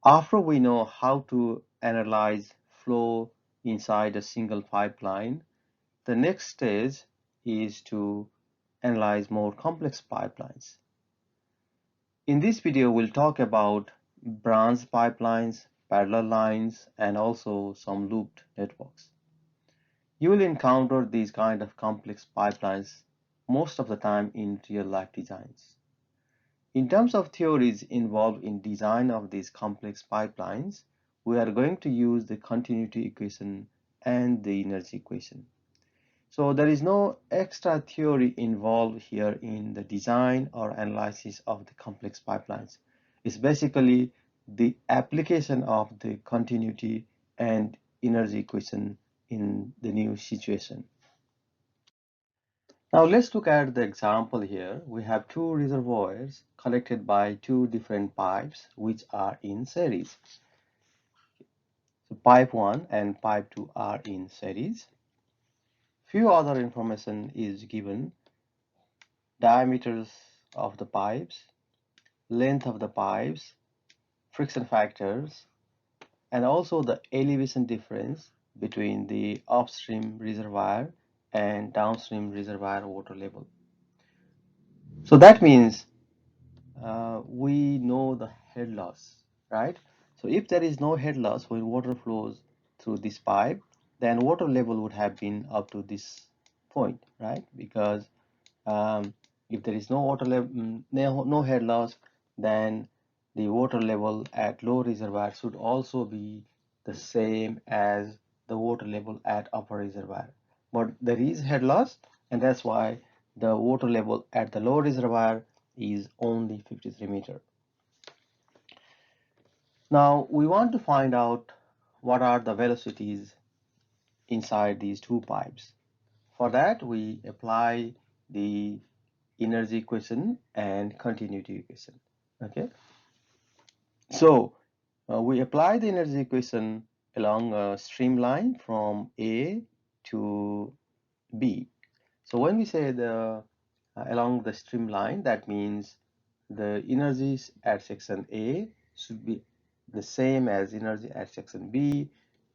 After we know how to analyze flow inside a single pipeline, the next stage is to analyze more complex pipelines. In this video, we'll talk about branch pipelines, parallel lines, and also some looped networks. You will encounter these kind of complex pipelines most of the time in real-life designs. In terms of theories involved in design of these complex pipelines, we are going to use the continuity equation and the energy equation. So there is no extra theory involved here in the design or analysis of the complex pipelines. It's basically the application of the continuity and energy equation in the new situation. Now let's look at the example here. We have two reservoirs connected by two different pipes which are in series. So pipe 1 and pipe 2 are in series. Few other information is given: diameters of the pipes, length of the pipes, friction factors, and also the elevation difference between the upstream reservoir and downstream reservoir water level. So that means we know the head loss, right? So if there is no head loss when water flows through this pipe, then water level would have been up to this point, right? Because if there is no water level, no head loss, then the water level at low reservoir should also be the same as the water level at upper reservoir. But there is head loss, and that's why the water level at the low reservoir is only 53 meter. Now we want to find out what are the velocities inside these two pipes. For that, we apply the energy equation and continuity equation. Okay, so we apply the energy equation along a streamline from A to B. So when we say the along the streamline, that means the energies at section A should be the same as energy at section B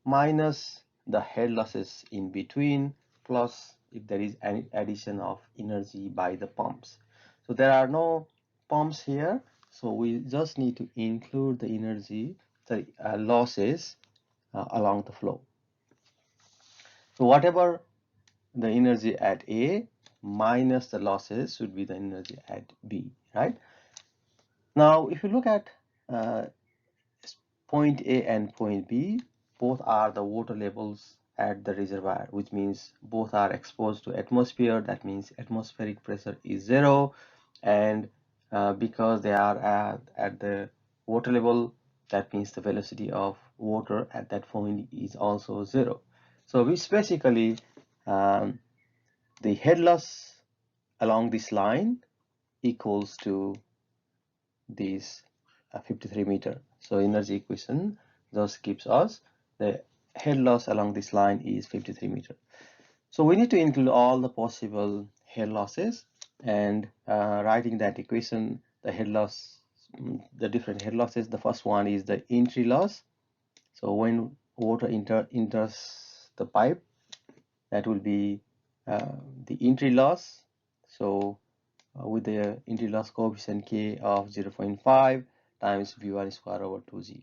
minus the head losses in between, plus if there is any addition of energy by the pumps. So there are no pumps here, so we just need to include the energy, the losses along the flow. So whatever the energy at A minus the losses should be the energy at B, right? Now, if you look at point A and point B, both are the water levels at the reservoir, which means both are exposed to atmosphere. That means atmospheric pressure is 0, and because they are at the water level, that means the velocity of water at that point is also 0. So which basically the head loss along this line equals to this 53 meter. So energy equation just gives us the head loss along this line is 53 meter. So we need to include all the possible head losses, and writing that equation, the head loss, the different head losses. The first one is the entry loss. So when water enters the pipe, that will be the entry loss. So with the entry loss coefficient K of 0.5 times V1 square over 2G.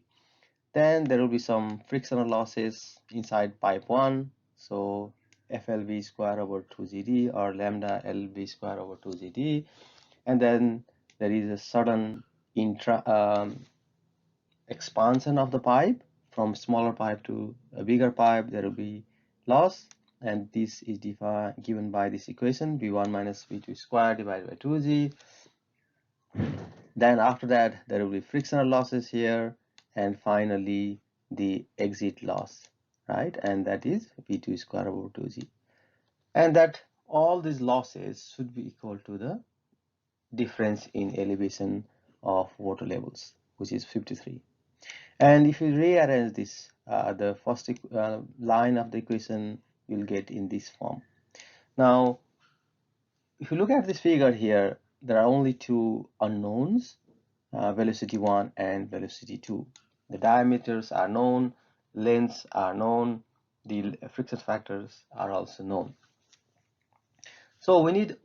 Then there will be some frictional losses inside pipe 1. So FLV square over 2GD or lambda LV square over 2GD. And then there is a sudden expansion of the pipe from smaller pipe to a bigger pipe. There will be loss, and this is given by this equation V1 minus V2 square divided by 2G. Then after that there will be frictional losses here, and finally the exit loss, right? And that is V2 square over 2G. And that all these losses should be equal to the difference in elevation of water levels, which is 53. And if you rearrange this, the first line of the equation you'll get in this form. Now, if you look at this figure here, there are only two unknowns, velocity 1 and velocity 2. The diameters are known, lengths are known, the friction factors are also known. So we need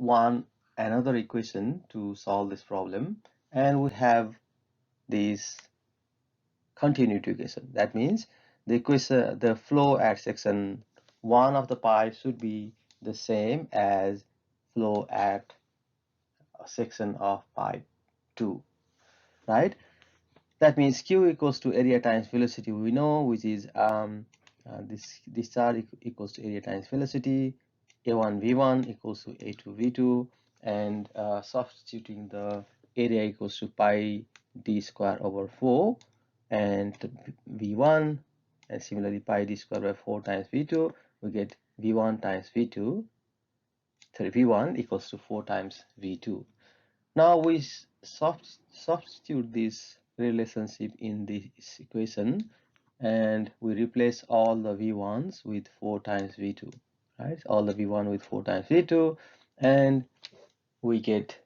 another equation to solve this problem, and we have this continuity equation. That means the flow at section 1 of the pipe should be the same as flow at a section of pipe 2, right? That means Q equals to area times velocity, we know, which is this charge equals to area times velocity. A1 V1 equals to A2 V2, and substituting the area equals to pi d square over 4 and V1, and similarly pi d square by 4 times V2, we get V1 times V2, sorry, V1 equals to 4 times V2. Now we substitute this relationship in this equation, and we replace all the V1s with 4 times V2, right? All the V1 with 4 times V2, and we get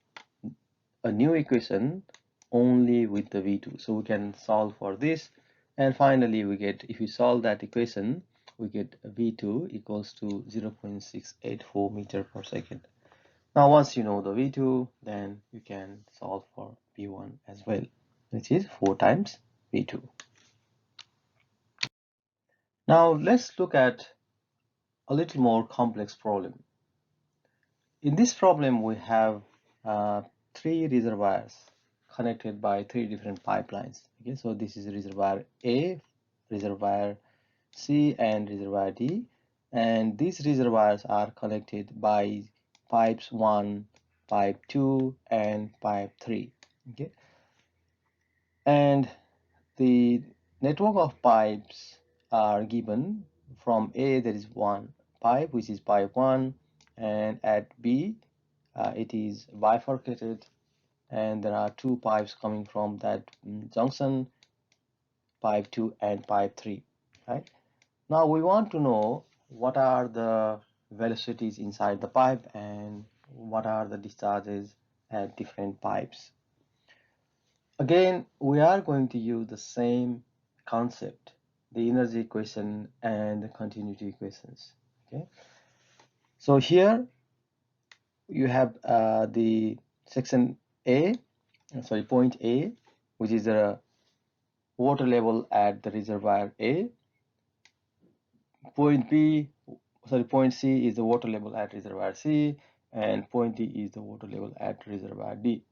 a new equation only with the V2. So we can solve for this, and finally we get, if we solve that equation, we get V2 equals to 0.684 meter per second. Now, once you know the V2, then you can solve for V1 as well, which is 4 times V2. Now, let's look at a little more complex problem. In this problem, we have 3 reservoirs connected by 3 different pipelines. Okay, so this is reservoir A, reservoir C, and reservoir D. And these reservoirs are connected by pipes 1, pipe 2, and pipe 3. Okay, and the network of pipes are given. From A there is one pipe, which is pipe 1, and at B it is bifurcated, and there are 2 pipes coming from that junction, pipe 2 and pipe 3, right? Now we want to know what are the velocities inside the pipe and what are the discharges at different pipes. Again, we are going to use the same concept, the energy equation and the continuity equations. Okay, so here you have the section A, sorry, point A, which is the water level at the reservoir A. Point B, sorry, point C is the water level at reservoir C, and point D is the water level at reservoir D.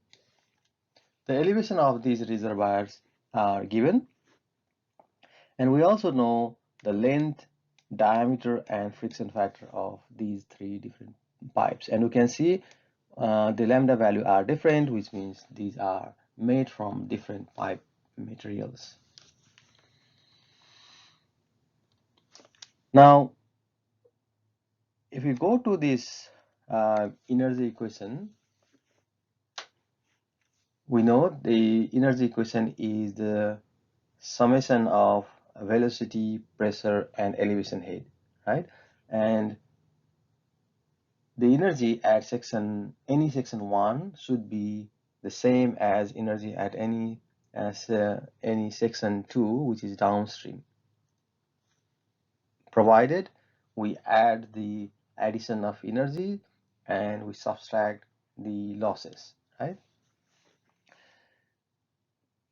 The elevation of these reservoirs are given, and we also know the length, diameter, and friction factor of these 3 different pipes. And we can see the lambda value are different, which means these are made from different pipe materials. Now, if we go to this energy equation, we know the energy equation is the summation of velocity, pressure, and elevation head, right? And the energy at any section 1 should be the same as energy at any section 2, which is downstream, provided we add the addition of energy and we subtract the losses, right?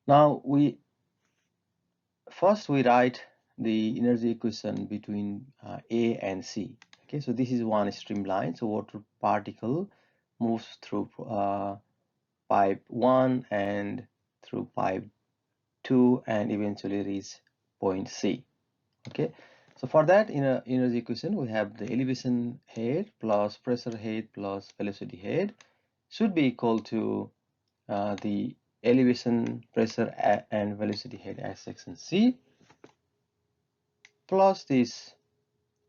Now first we write the energy equation between A and C. Okay, so this is one streamline, so water particle moves through pipe 1 and through pipe 2 and eventually reach point C. Okay, so for that, in a energy equation, we have the elevation head plus pressure head plus velocity head should be equal to the elevation, pressure, and velocity head at section C plus this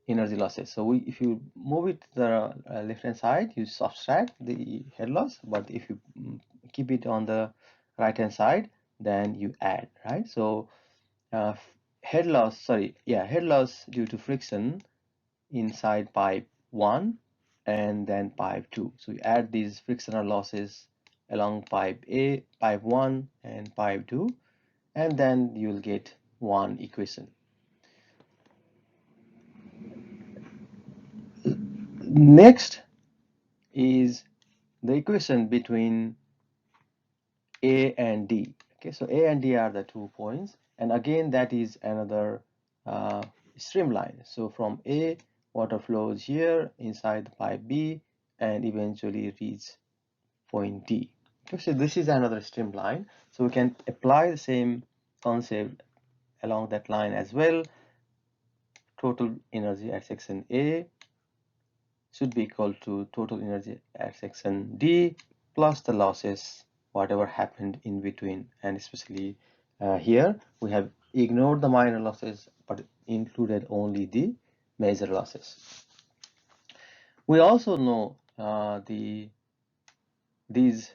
energy losses. So if you move it to the left hand side, you subtract the head loss, but if you keep it on the right hand side, then you add, right? So head loss due to friction inside pipe 1 and then pipe 2. So you add these frictional losses along pipe 1 and pipe 2, and then you'll get one equation. Next is the equation between A and D. Okay, so A and D are the 2 points, and again that is another uh, streamline. So from A, water flows here inside the pipe B and eventually reach point D. Okay, so this is another streamline. So we can apply the same concept along that line as well. Total energy at section A should be equal to total energy at section D plus the losses, whatever happened in between. And especially here, we have ignored the minor losses, but included only the major losses. We also know these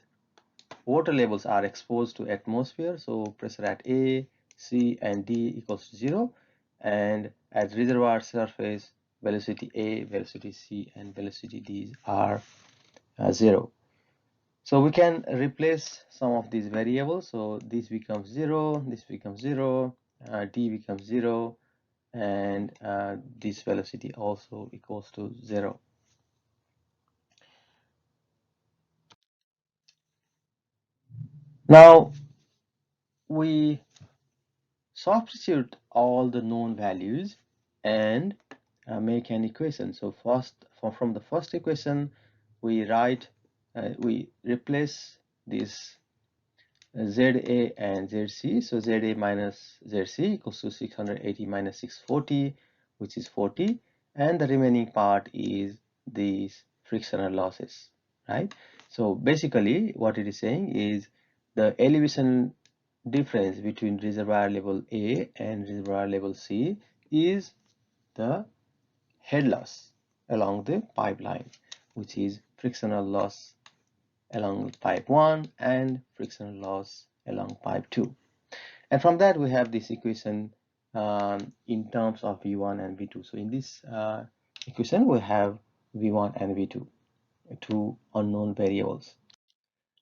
water levels are exposed to atmosphere, so pressure at A, C, and D equals to 0, and at reservoir surface, velocity A, velocity C, and velocity D are 0. So we can replace some of these variables. So this becomes 0, this becomes 0, D becomes 0, and this velocity also equals to 0. Now we substitute all the known values and make an equation. So first, from the first equation, we replace this ZA and ZC. So ZA minus ZC equals to 680 minus 640, which is 40, and the remaining part is these frictional losses, right? So basically, what it is saying is the elevation difference between reservoir level A and reservoir level C is the head loss along the pipeline, which is frictional loss along pipe 1 and frictional loss along pipe 2. And from that we have this equation in terms of V1 and V2. So in this equation we have V1 and V2, two unknown variables.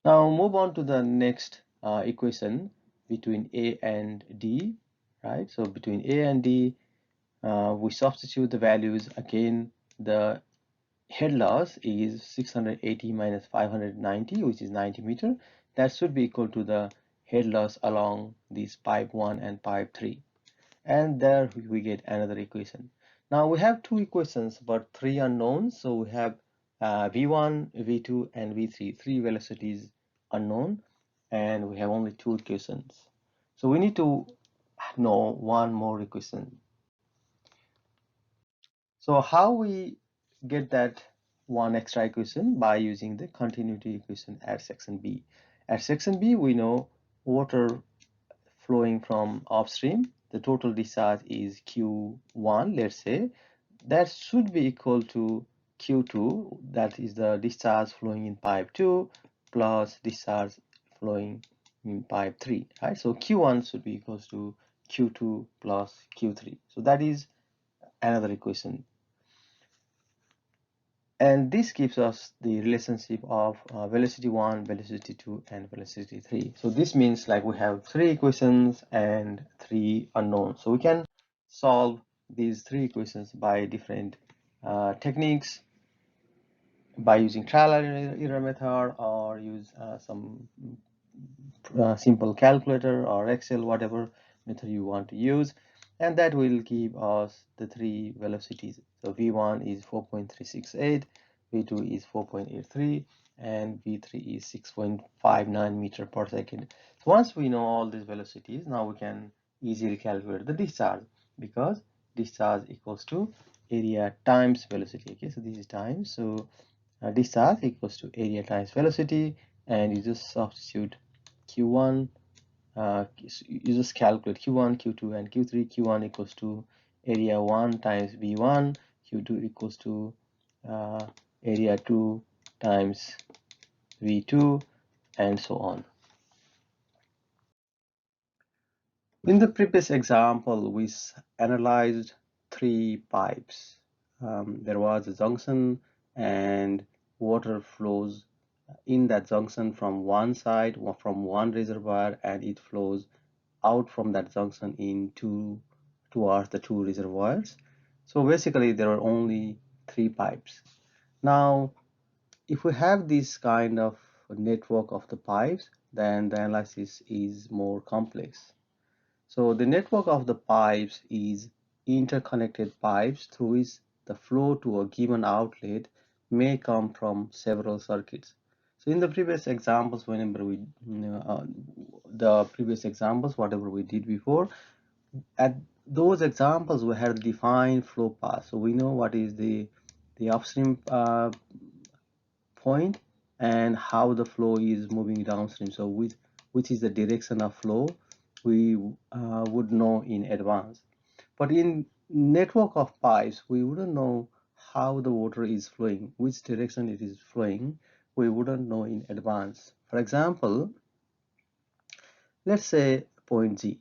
Now move on to the next equation between A and D, right? So between A and D, we substitute the values again. The head loss is 680 minus 590, which is 90 meter. That should be equal to the head loss along this pipe 1 and pipe 3. And there we get another equation. Now we have two equations but three unknowns. So we have V1, V2, and V3, three velocities unknown, and we have only two equations. So we need to know one more equation. So how we get that one extra equation? By using the continuity equation at section B. At section B, we know water flowing from upstream, the total discharge is Q1, let's say. That should be equal to Q2, that is the discharge flowing in pipe 2 plus discharge flowing in pipe 3, right? So Q1 should be equals to Q2 plus Q3. So that is another equation. And this gives us the relationship of velocity 1, velocity 2, and velocity 3. So this means like we have three equations and three unknowns. So we can solve these three equations by different techniques, by using trial and error method, or use some simple calculator or Excel, whatever method you want to use, and that will give us the three velocities. So V1 is 4.368, V2 is 4.83, and V3 is 6.59 meter per second. So once we know all these velocities, now we can easily calculate the discharge, because discharge equals to area times velocity. Okay, so this is times. So discharge equals to area times velocity, and you just substitute Q1, you just calculate Q1, Q2, and Q3. Q1 equals to area 1 times V1, Q2 equals to uh, area 2 times V2, and so on. In the previous example, we analyzed three pipes. There was a junction, and water flows in that junction from one side, from one reservoir, and it flows out from that junction towards the two reservoirs. So basically there are only three pipes. Now if we have this kind of network of the pipes, then the analysis is more complex. So the network of the pipes is interconnected pipes through which the flow to a given outlet may come from several circuits. So in the previous examples, whatever we did before, at those examples we had defined flow path. So we know what is the upstream point and how the flow is moving downstream. So which is the direction of flow we would know in advance. But in network of pipes, we wouldn't know how the water is flowing, which direction it is flowing. We wouldn't know in advance. For example, let's say point G.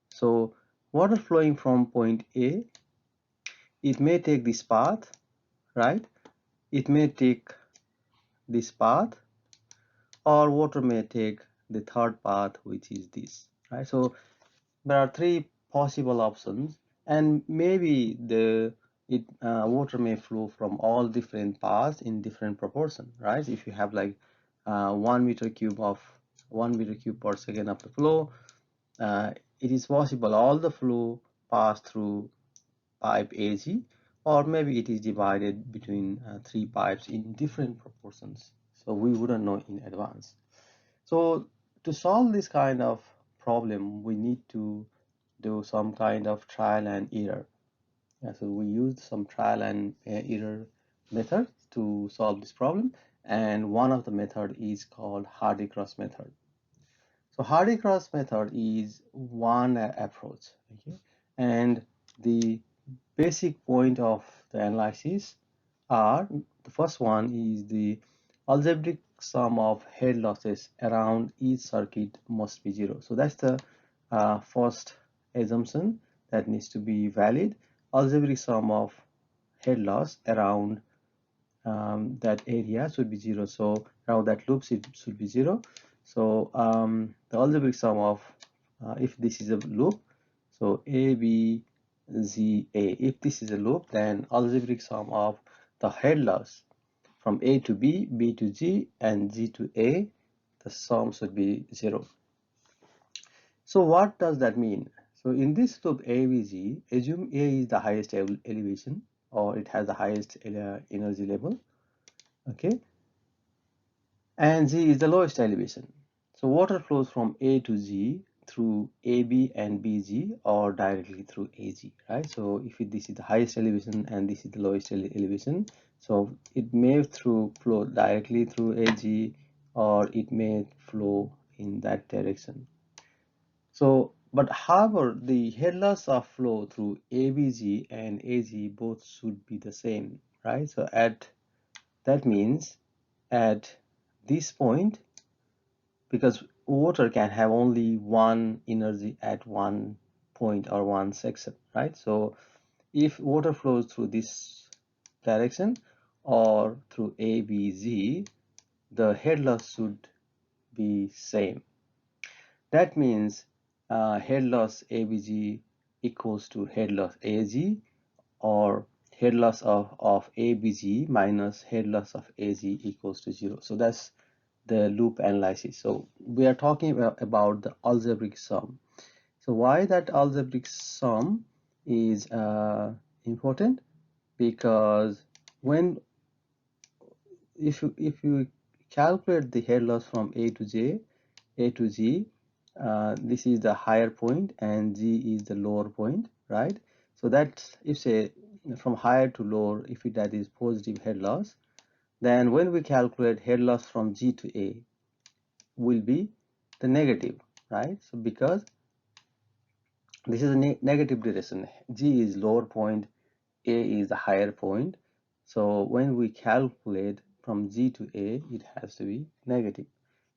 So water flowing from point A, it may take this path, right? It may take this path, or water may take the third path, which is this, right? So there are three possible options, and maybe water may flow from all different paths in different proportion, right? If you have like 1 meter cube per second of the flow, it is possible all the flow pass through pipe AG, or maybe it is divided between three pipes in different proportions. So we wouldn't know in advance. So to solve this kind of problem, we need to do some kind of trial and error. So we used some trial and error method to solve this problem, and one of the method is called Hardy-Cross method. So Hardy-Cross method is one approach, okay? And the basic point of the analysis are, the first one is the algebraic sum of head losses around each circuit must be zero. So that's the first assumption that needs to be valid. Algebraic sum of head loss around that area should be zero. So around that loop it should be zero. So the algebraic sum of if this is a loop, so A, B, Z, A. If this is a loop, then algebraic sum of the head loss from A to B, B to G, and G to A, the sum should be zero. So what does that mean? So in this loop ABG, assume A is the highest elevation, or it has the highest energy level, okay, and G is the lowest elevation. So water flows from A to G through AB and BG, or directly through AG, right? So if this is the highest elevation and this is the lowest elevation, so it may flow directly through AG, or it may flow in that direction. So, but however, the head loss of flow through ABG and AG both should be the same, right? So that means at this point, because water can have only one energy at one point or one section, right? So if water flows through this direction or through ABZ, the head loss should be same. That means head loss ABG equals to head loss AG, or head loss of ABG minus head loss of AG equals to zero. So that's the loop analysis. So we are talking about the algebraic sum. So why that algebraic sum is important? Because when if you calculate the head loss from A to G, this is the higher point and G is the lower point, right? So that's, if say from higher to lower, if that is positive head loss, then when we calculate head loss from G to A will be the negative, right? So because this is a negative direction, G is lower point, A is the higher point. So when we calculate from G to A, it has to be negative.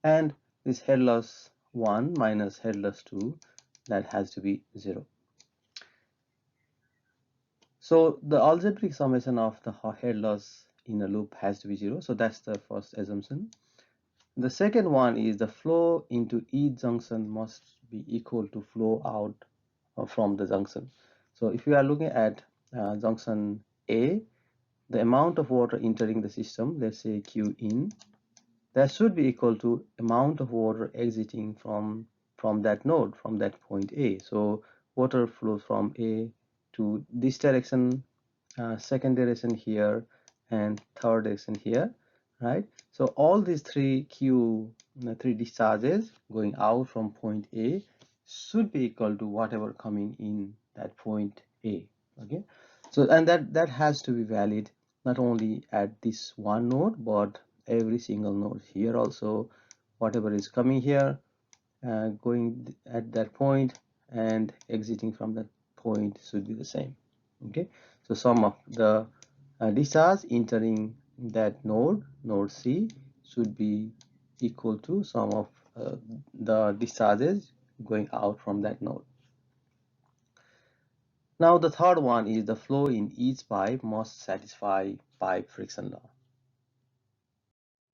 And this head loss 1 minus head loss 2, that has to be 0. So the algebraic summation of the head loss in a loop has to be 0. So that's the first assumption. The second one is the flow into each junction must be equal to flow out from the junction. So if you are looking at junction A, the amount of water entering the system, let's say Q in, that should be equal to amount of water exiting from that node, from that point A. So water flows from A to this direction, second direction here, and third direction here, right? So all these three discharges going out from point A should be equal to whatever coming in that point A. Okay, so and that has to be valid not only at this one node but every single node here also. Whatever is coming here, going at that point and exiting from that point should be the same. Okay, so sum of the discharge entering that node C, should be equal to sum of the discharges going out from that node. Now the third one is the flow in each pipe must satisfy pipe friction law.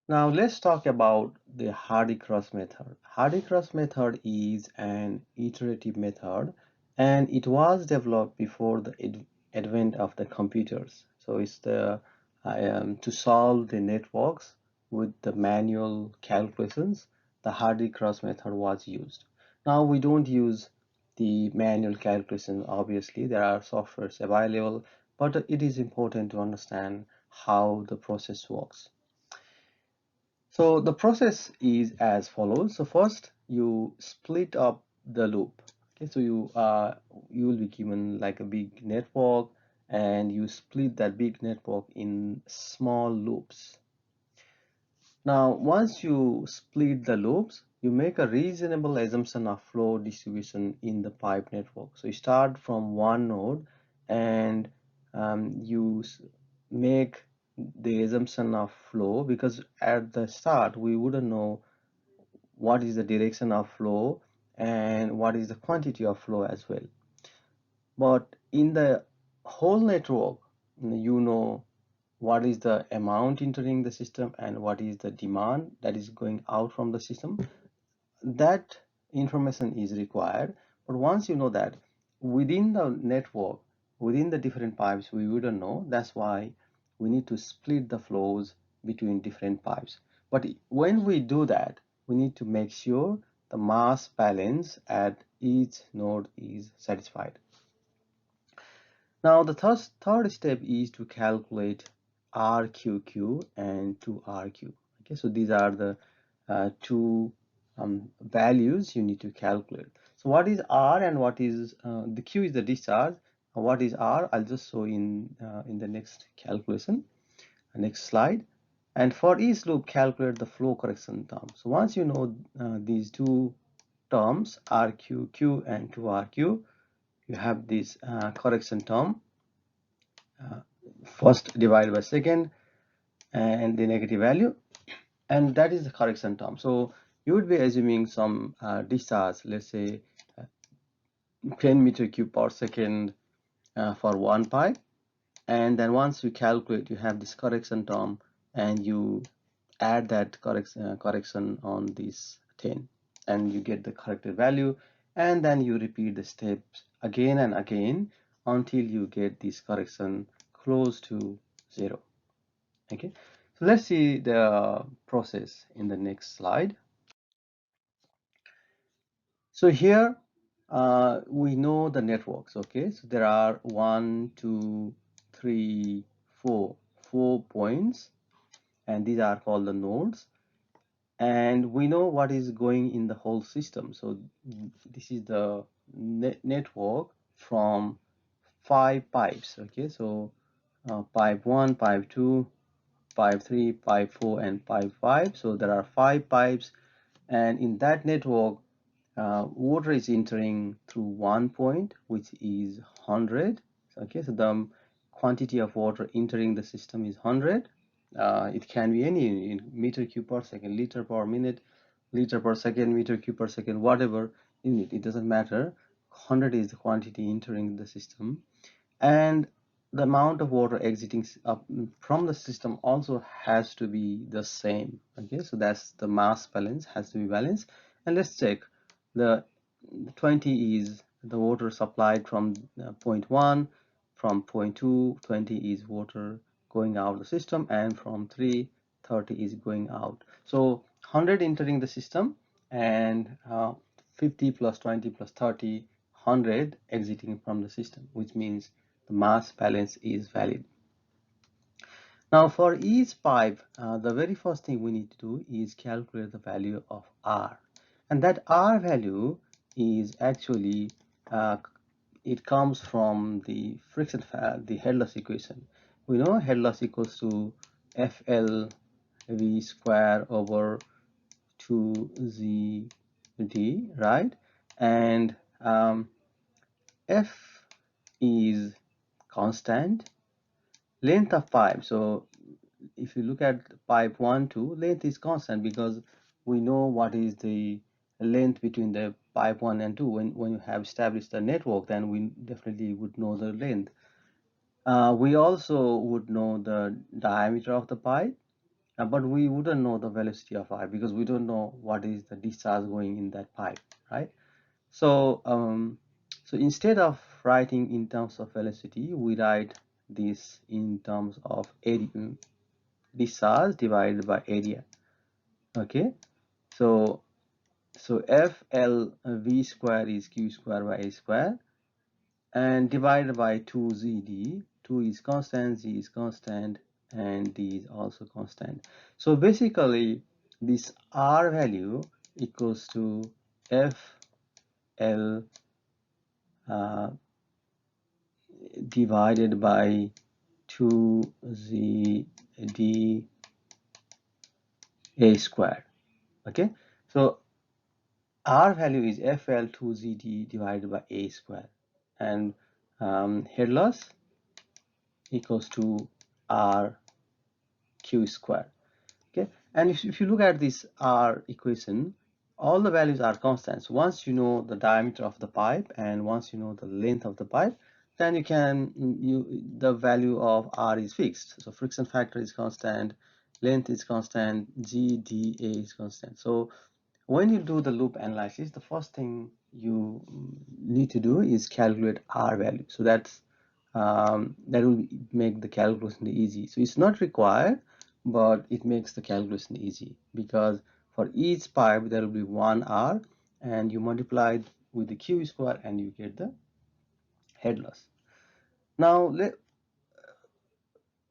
Now let's talk about the Hardy-Cross method. Hardy-Cross method is an iterative method and it was developed before the advent of the computers. So it's to solve the networks with the manual calculations, the Hardy-Cross method was used. Now we don't use the manual calculation, obviously there are softwares available, but it is important to understand how the process works. So the process is as follows. So first you split up the loop. Okay, so you will be given like a big network and you split that big network in small loops. Now once you split the loops, you make a reasonable assumption of flow distribution in the pipe network. So you start from one node and you make the assumption of flow, because at the start we wouldn't know what is the direction of flow and what is the quantity of flow as well. But in the whole network, you know what is the amount entering the system and what is the demand that is going out from the system. That information is required, but once you know that, within the network, within the different pipes, we wouldn't know. That's why we need to split the flows between different pipes. But when we do that, we need to make sure the mass balance at each node is satisfied. Now the third step is to calculate RQQ and 2RQ. Okay, so these are the two values you need to calculate. So what is R and what is the Q is the discharge. What is R? I'll just show in the next calculation, next slide. And for each loop, calculate the flow correction term. So once you know these two terms, RQQ and 2RQ, you have this correction term, first divided by second and the negative value, and that is the correction term. So you would be assuming some discharge, let's say 10 meter cube per second for one pipe, and then once you calculate, you have this correction term and you add that correction on this 10 and you get the corrected value, and then you repeat the steps again and again until you get this correction close to 0. Okay, so let's see the process in the next slide. So here we know the networks. Okay, so there are 1, 2, 3, 4 points, and these are called the nodes, and we know what is going in the whole system. So this is the network from 5 pipes. Okay, so pipe 1, pipe 2, pipe 3, pipe 4, and pipe 5. So there are 5 pipes, and in that network water is entering through one point, which is 100. Okay, so the quantity of water entering the system is 100. It can be any in meter cube per second, liter per minute, liter per second, meter cube per second, whatever unit, it doesn't matter. 100 is the quantity entering the system, and the amount of water exiting from the system also has to be the same. Okay, so that's the mass balance has to be balanced. And let's check the 20 is the water supplied from point 1, from point 2, 20 is water going out the system, and from 3, 30 is going out. So 100 entering the system, and 50 plus 20 plus 30, 100 exiting from the system, which means the mass balance is valid. Now for each pipe, the very first thing we need to do is calculate the value of R. And that R value is actually, it comes from the the head loss equation. We know head loss equals to FL V square over 2ZD, right? And F is constant, length of pipe. So if you look at pipe 1 2, length is constant because we know what is the length between the pipe 1 and 2. When you have established the network, then we definitely would know the length. We also would know the diameter of the pipe, but we wouldn't know the velocity of pipe because we don't know what is the discharge going in that pipe, right? So so instead of writing in terms of velocity, we write this in terms of area, discharge divided by area. Okay, so FL V square is Q square by A square, and divided by 2ZD. 2 is constant, Z is constant, and D is also constant. So basically this R value equals to FL divided by 2ZD A square. Okay, so R value is FL2ZD divided by A square, and head loss equals to RQ square. Okay, and if you look at this R equation, all the values are constants. Once you know the diameter of the pipe and once you know the length of the pipe, then you can the value of R is fixed. So friction factor is constant, length is constant, GDA is constant. So when you do the loop analysis, the first thing you need to do is calculate R value. So that will make the calculation easy. So it's not required, but it makes the calculation easy because for each pipe there will be one R, and you multiply it with the Q square and you get the head loss. Now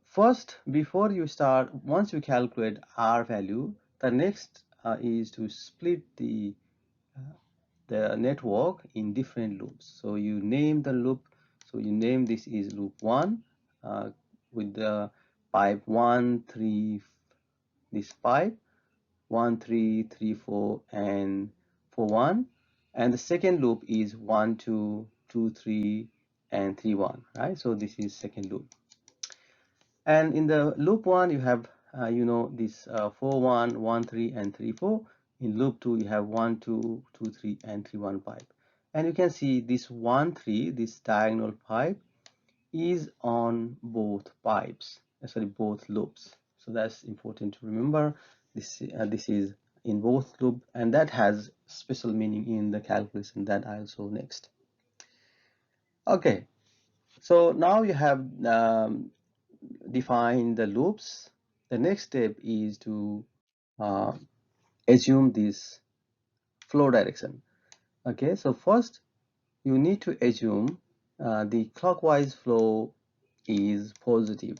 first, before you start, once you calculate R value, the next is to split the network in different loops. So you name the loop. So you name this is loop 1 with the pipe 1 3, this pipe 1 3 3 4 and 4 1, and the second loop is 1 2 2 3 and 3 1, right? So this is second loop. And in the loop 1 you have you know this 4 1 1 3 and 3 4. In loop 2 you have 1 2 2 3 and 3 1 pipe, and you can see this 1 3, this diagonal pipe, is on both pipes, sorry, both loops. So that's important to remember. This is in both loop, and that has special meaning in the calculation that I'll show next. Okay, so now you have defined the loops. The next step is to uh, assume this flow direction. Okay, so first you need to assume the clockwise flow is positive.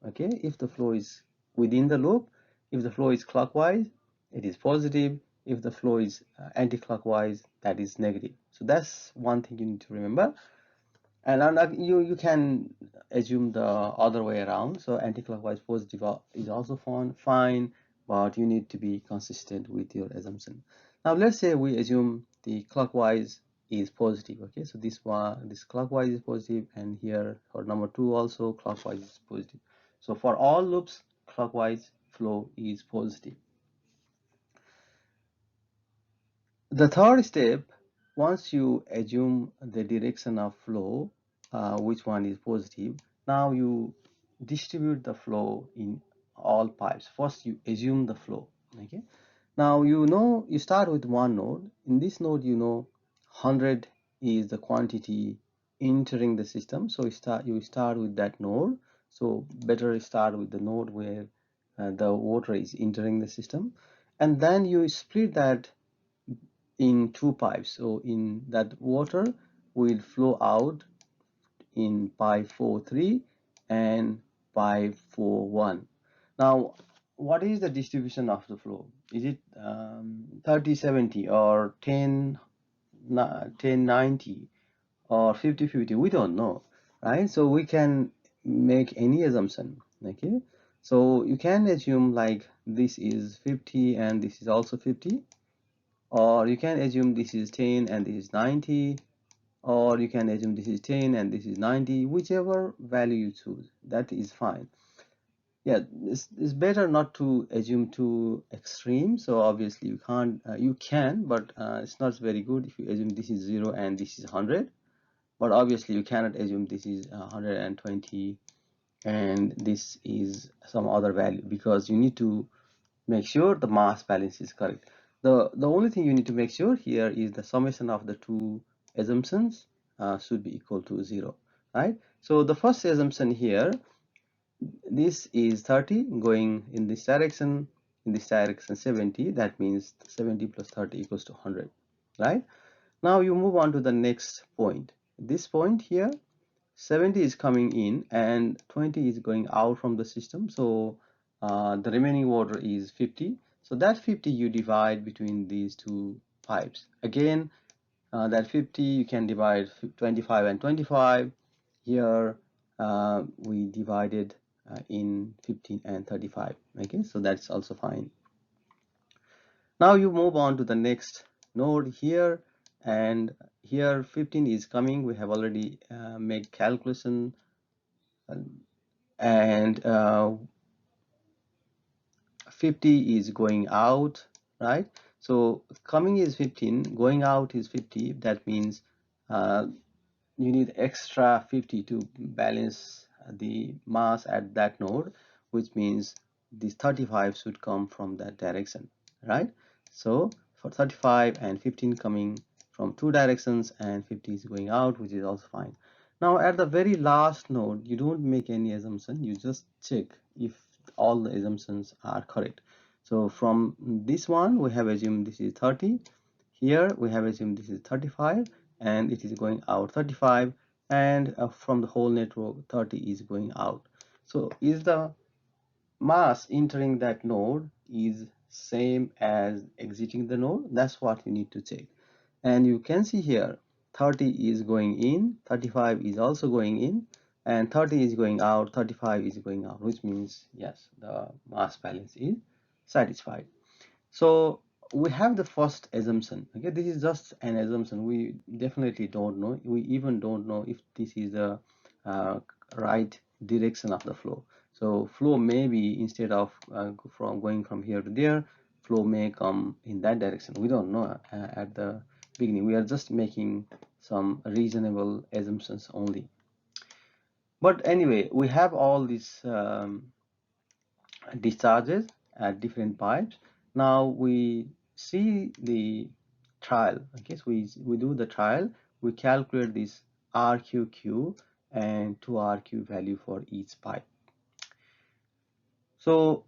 Okay, if the flow is within the loop, if the flow is clockwise, it is positive. If the flow is anti-clockwise, that is negative. So that's one thing you need to remember. And you can assume the other way around. So anti-clockwise positive is also fine, but you need to be consistent with your assumption. Now let's say we assume the clockwise is positive. Okay, so this clockwise is positive, and here for number 2 also clockwise is positive. So for all loops, clockwise flow is positive. The third step, once you assume the direction of flow, which one is positive, now you distribute the flow in all pipes. First, you assume the flow. Okay. Now you know you start with one node. In this node, you know 100 is the quantity entering the system. So you start with that node. So better start with the node where the water is entering the system, and then you split that in two pipes. So in that water will flow out in pipe 43 and pipe 41. Now, what is the distribution of the flow? Is it 30-70 or 10-90 or 50-50? We don't know, right? So we can make any assumption, okay? So you can assume like this is 50 and this is also 50, or you can assume this is 10 and this is 90, or you can assume this is 10 and this is 90. Whichever value you choose, that is fine. Yeah, it's better not to assume too extreme. So obviously you can't, you can, but it's not very good if you assume this is 0 and this is 100. But obviously you cannot assume this is 120 and this is some other value, because you need to make sure the mass balance is correct. The only thing you need to make sure here is the summation of the two assumptions should be equal to 0, right? So the first assumption here, this is 30 going in this direction 70. That means 70 plus 30 equals to 100, right? Now you move on to the next point. This point here, 70 is coming in and 20 is going out from the system. So the remaining water is 50. So that 50 you divide between these two pipes. Again, that 50 you can divide 25 and 25. Here we divided in 15 and 35. Okay, so that's also fine. Now you move on to the next node here, and here 15 is coming. We have already made calculation, and 50 is going out, right? So coming is 15, going out is 50. That means uh, you need extra 50 to balance the mass at that node, which means this 35 should come from that direction, right? So for 35 and 15 coming from two directions and 50 is going out, which is also fine. Now at the very last node, you don't make any assumption, you just check if all the assumptions are correct. So from this one we have assumed this is 30, here we have assumed this is 35, and it is going out 35, and from the whole network 30 is going out. So is the mass entering that node is same as exiting the node? That's what you need to check. And you can see here 30 is going in, 35 is also going in, and 30 is going out, 35 is going out, which means yes, the mass balance is satisfied. So we have the first assumption. Okay, this is just an assumption. We definitely don't know. We even don't know if this is the uh, right direction of the flow. So flow may be, instead of from going from here to there, flow may come in that direction. We don't know at the beginning. We are just making some reasonable assumptions only. But anyway, we have all these discharges at different pipes. Now we see the trial. Okay, so we do the trial. We calculate this RQQ and 2RQ value for each pipe. So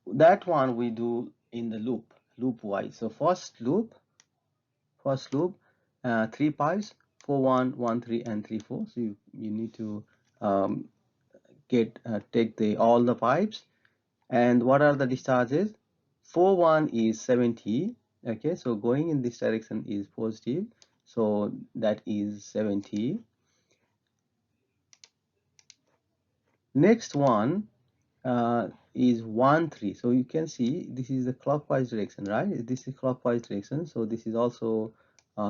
that one we do in the loop wise. So first loop, three pipes, 41, 13, and 34. So you need to um, take the all the pipes. And what are the discharges? 41 is 70. Okay, so going in this direction is positive, so that is 70. Next one is 1 3. So you can see this is the clockwise direction, right? This is clockwise direction, so this is also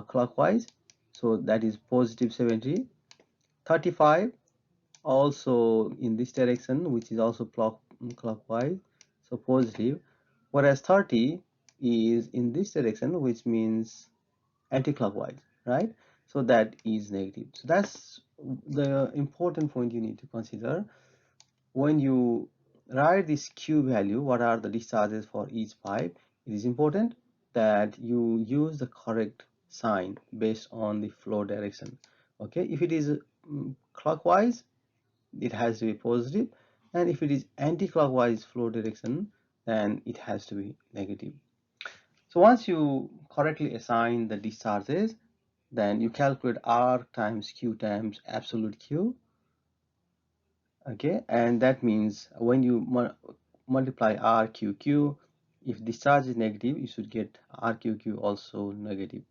clockwise, so that is positive 70. 35 also in this direction, which is also clockwise, so positive, whereas 30 is in this direction, which means anti-clockwise, right? So that is negative. So that's the important point you need to consider when you write this Q value. What are the discharges for each pipe? It is important that you use the correct sign based on the flow direction. Okay, if it is clockwise, it has to be positive, and if it is anti-clockwise flow direction, then it has to be negative. So once you correctly assign the discharges, then you calculate R times Q times absolute Q. Okay, and that means when you multiply RQQ, if discharge is negative, you should get RQQ also negative.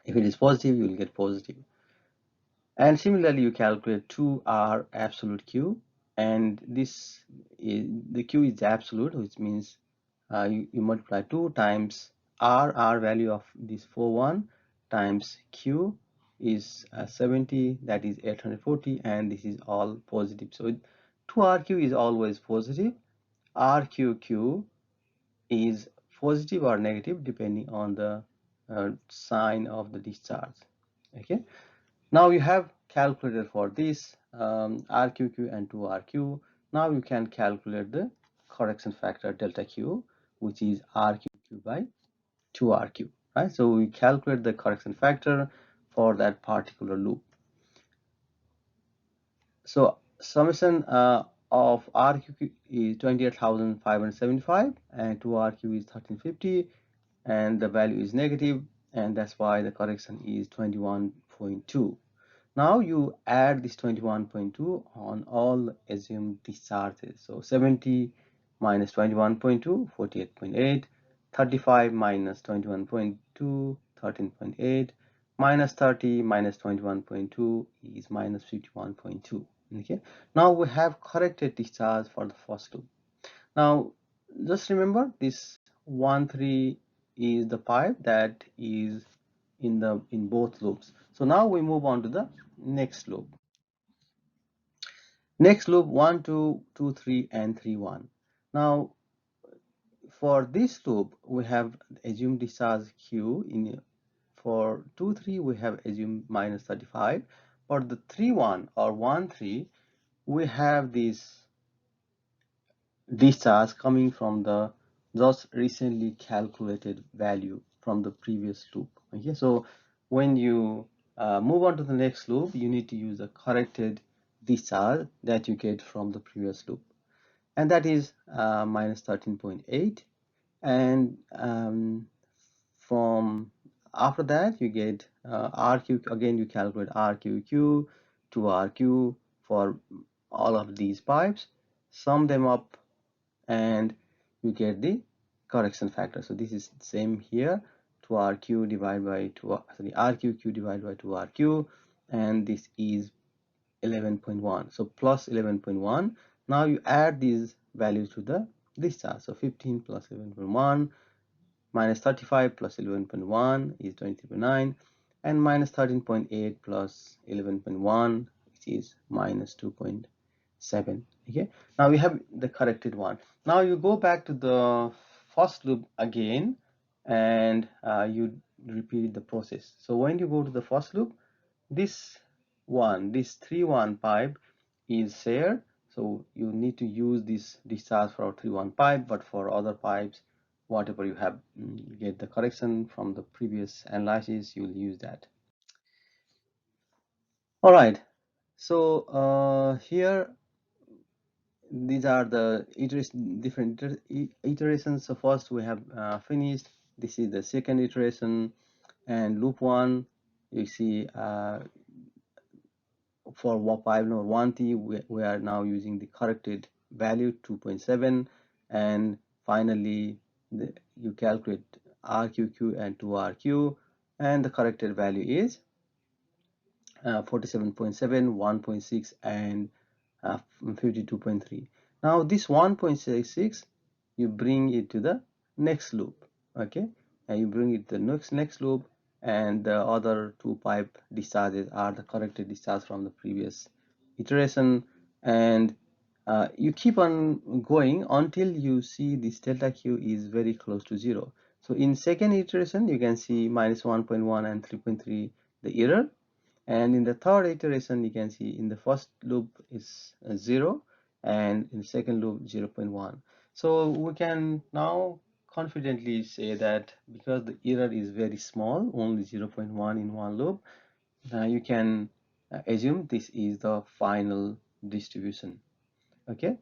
If it is positive, you will get positive. And similarly, you calculate 2R absolute Q, and this is the Q is absolute, which means you multiply 2 times R value of this 41 times Q is 70, that is 840, and this is all positive. So 2RQ is always positive. RQQ is positive or negative depending on the sign of the discharge. Okay. Now you have calculated for this RQQ and 2RQ. Now you can calculate the correction factor delta Q, which is RQQ by 2RQ, right? So we calculate the correction factor for that particular loop. So summation of RQQ is 28,575 and 2RQ is 1350, and the value is negative, and that's why the correction is 21.2. Now you add this 21.2 on all assumed discharges. So 70 minus 21.2, 48.8, 35 minus 21.2, 13.8, minus 30 minus 21.2 is minus 51.2. Okay. Now we have corrected discharge for the first loop. Now just remember this 1,3 is the pipe that is in both loops. So now we move on to the next loop. Next loop 1, 2, 2, 3, and 3, 1. Now for this loop we have assumed discharge Q. In for 2, 3 we have assumed minus 35. For the 3, 1 or 1, 3 we have this discharge coming from the just recently calculated value from the previous loop. Okay, so when you move on to the next loop, you need to use the corrected discharge that you get from the previous loop, and that is minus 13.8. And from after that you get RQ. Again you calculate RQQ to RQ for all of these pipes, sum them up, and you get the correction factor. So this is same here, 2RQ divided by 2, sorry, RQQ divided by 2RQ, and this is 11.1. So plus 11.1. Now you add these values to the discharge. So 15 plus 11.1 minus 35 plus 11.1 is 23.9, and minus 13.8 plus 11.1, which is minus 2.7. Okay, now we have the corrected one. Now you go back to the first loop again, and you repeat the process. So when you go to the first loop, this 3-1 pipe is shared, so you need to use this discharge for 3-1 pipe, but for other pipes, whatever you have, you get the correction from the previous analysis, you'll use that. All right, so here these are the different iterations. So first we have finished. This is the second iteration, and loop 1, you see for pipe number 1T, we are now using the corrected value 2.7, and finally you calculate RQQ and 2RQ, and the corrected value is 47.7, 1.6, and 52.3. Now this 1.66 you bring it to the next loop. Okay, and you bring it to the next loop, and the other two pipe discharges are the corrected discharge from the previous iteration, and you keep on going until you see this delta Q is very close to 0. So in second iteration you can see minus 1.1 and 3.3 the error, and in the third iteration you can see in the first loop is 0, and in the second loop 0.1. So we can now confidently say that because the error is very small, only 0.1 in one loop, you can assume this is the final distribution. Okay,